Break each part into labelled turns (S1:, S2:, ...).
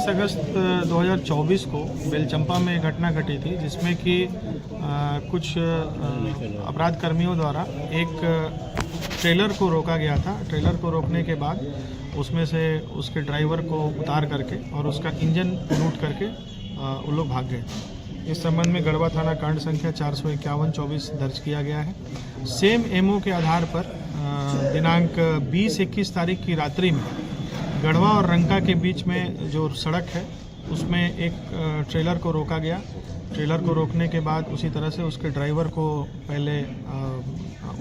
S1: 22 अगस्त 2024 को बेलचंपा में एक घटना घटी थी जिसमें कि कुछ अपराध कर्मियों द्वारा एक ट्रेलर को रोका गया था। ट्रेलर को रोकने के बाद उसमें से उसके ड्राइवर को उतार करके और उसका इंजन लूट करके उन लोग भाग गए। इस संबंध में गढ़वा थाना कांड संख्या 451-24 दर्ज किया गया है। सेम एमओ के आधार पर दिनांक 20-21 तारीख की रात्रि में गढ़वा और रंका के बीच में जो सड़क है उसमें एक ट्रेलर को रोका गया। ट्रेलर को रोकने के बाद उसी तरह से उसके ड्राइवर को पहले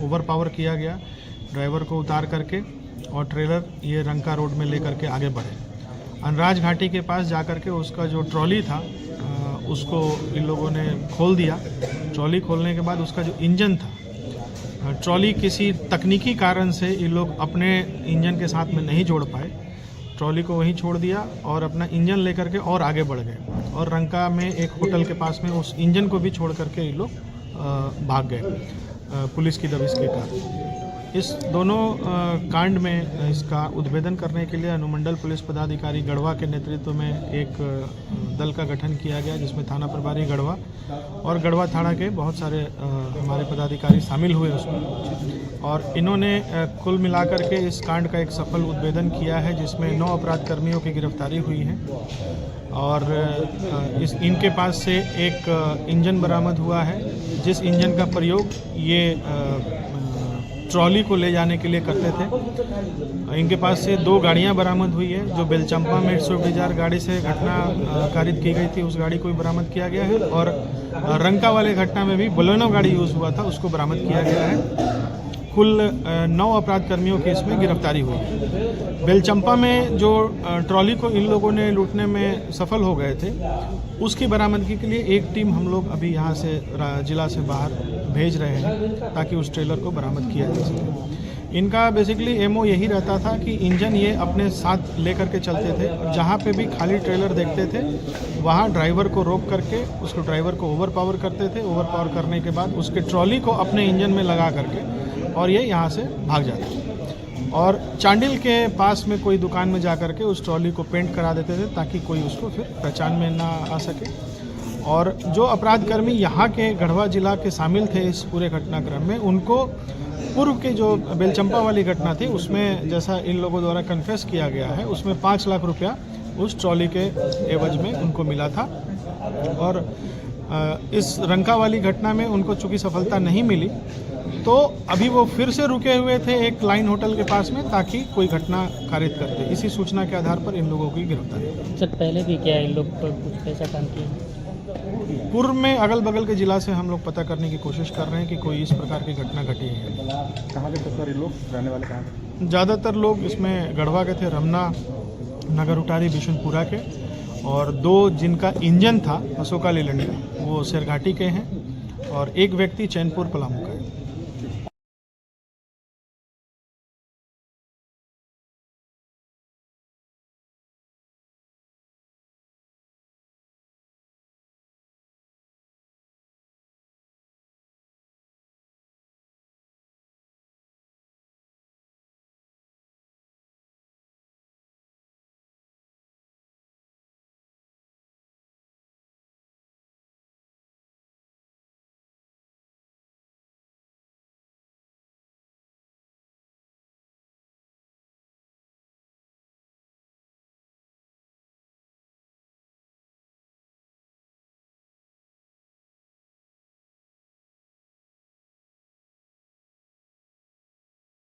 S1: ओवर पावर किया गया, ड्राइवर को उतार करके और ट्रेलर ये रंका रोड में लेकर के आगे बढ़े। अनराज घाटी के पास जाकर के उसका जो ट्रॉली था उसको इन लोगों ने खोल दिया। ट्रॉली खोलने के बाद उसका जो इंजन था, ट्रॉली किसी तकनीकी कारण से इन लोग अपने इंजन के साथ में नहीं जोड़ पाए, ट्रॉली को वहीं छोड़ दिया और अपना इंजन लेकर के और आगे बढ़ गए और रंका में एक होटल के पास में उस इंजन को भी छोड़ करके ये लोग भाग गए पुलिस की दबिश के कारण। इस दोनों कांड में इसका उद्भेदन करने के लिए अनुमंडल पुलिस पदाधिकारी गढ़वा के नेतृत्व में एक दल का गठन किया गया, जिसमें थाना प्रभारी गढ़वा और गढ़वा थाना के बहुत सारे हमारे पदाधिकारी शामिल हुए उसमें। और इन्होंने कुल मिलाकर के इस कांड का एक सफल उद्भेदन किया है, जिसमें 9 अपराध कर्मियों की गिरफ्तारी हुई है और इनके पास से एक इंजन बरामद हुआ है, जिस इंजन का प्रयोग ये ट्रॉली को ले जाने के लिए करते थे। इनके पास से 2 गाड़ियां बरामद हुई है। जो बेलचंपा में स्विफ्ट डिजायर गाड़ी से घटना कारित की गई थी उस गाड़ी को भी बरामद किया गया है और रंका वाले घटना में भी बोलेनो गाड़ी यूज हुआ था उसको बरामद किया गया है। कुल 9 अपराध कर्मियों की इसमें गिरफ्तारी हुई है। बेलचंपा में जो ट्रॉली को इन लोगों ने लूटने में सफल हो गए थे उसकी बरामदगी के लिए एक टीम हम लोग अभी यहाँ से जिला से बाहर भेज रहे हैं ताकि उस ट्रेलर को बरामद किया जा सके। इनका बेसिकली एमओ यही रहता था कि इंजन ये अपने साथ लेकर के चलते थे और जहाँ पे भी खाली ट्रेलर देखते थे वहाँ ड्राइवर को रोक करके उसको ड्राइवर को ओवर पावर करते थे। ओवर पावर करने के बाद उसके ट्रॉली को अपने इंजन में लगा करके और ये यहाँ से भाग जाते थे और चांडिल के पास में कोई दुकान में जा करके उस ट्रॉली को पेंट करा देते थे ताकि कोई उसको फिर पहचान में ना आ सके। और जो अपराध कर्मी यहाँ के गढ़वा जिला के शामिल थे इस पूरे घटनाक्रम में, उनको पूर्व के जो बेलचंपा वाली घटना थी उसमें जैसा इन लोगों द्वारा कन्फेस किया गया है उसमें 5 लाख रुपया उस ट्रॉली के एवज में उनको मिला था। और इस रंका वाली घटना में उनको चूँकि सफलता नहीं मिली तो अभी वो फिर से रुके हुए थे एक लाइन होटल के पास में ताकि कोई घटना कारित करते। इसी सूचना के आधार पर इन लोगों की गिरफ्तारी।
S2: सर पहले भी क्या इन लोग पर कुछ ऐसा काम किया?
S1: पूर्व में अगल बगल के जिला से हम लोग पता करने की कोशिश कर रहे हैं कि कोई इस प्रकार की घटना घटी है।
S3: कहाँ के सर ये लोग रहने वाले कहाँ के?
S1: ज़्यादातर लोग इसमें गढ़वा के थे, रमना, नगर उटारी, बिशुनपुरा के, और 2 जिनका इंजन था अशोका लीलैंड का वो शेरघाटी के हैं और एक व्यक्ति चैनपुर पलामू का है।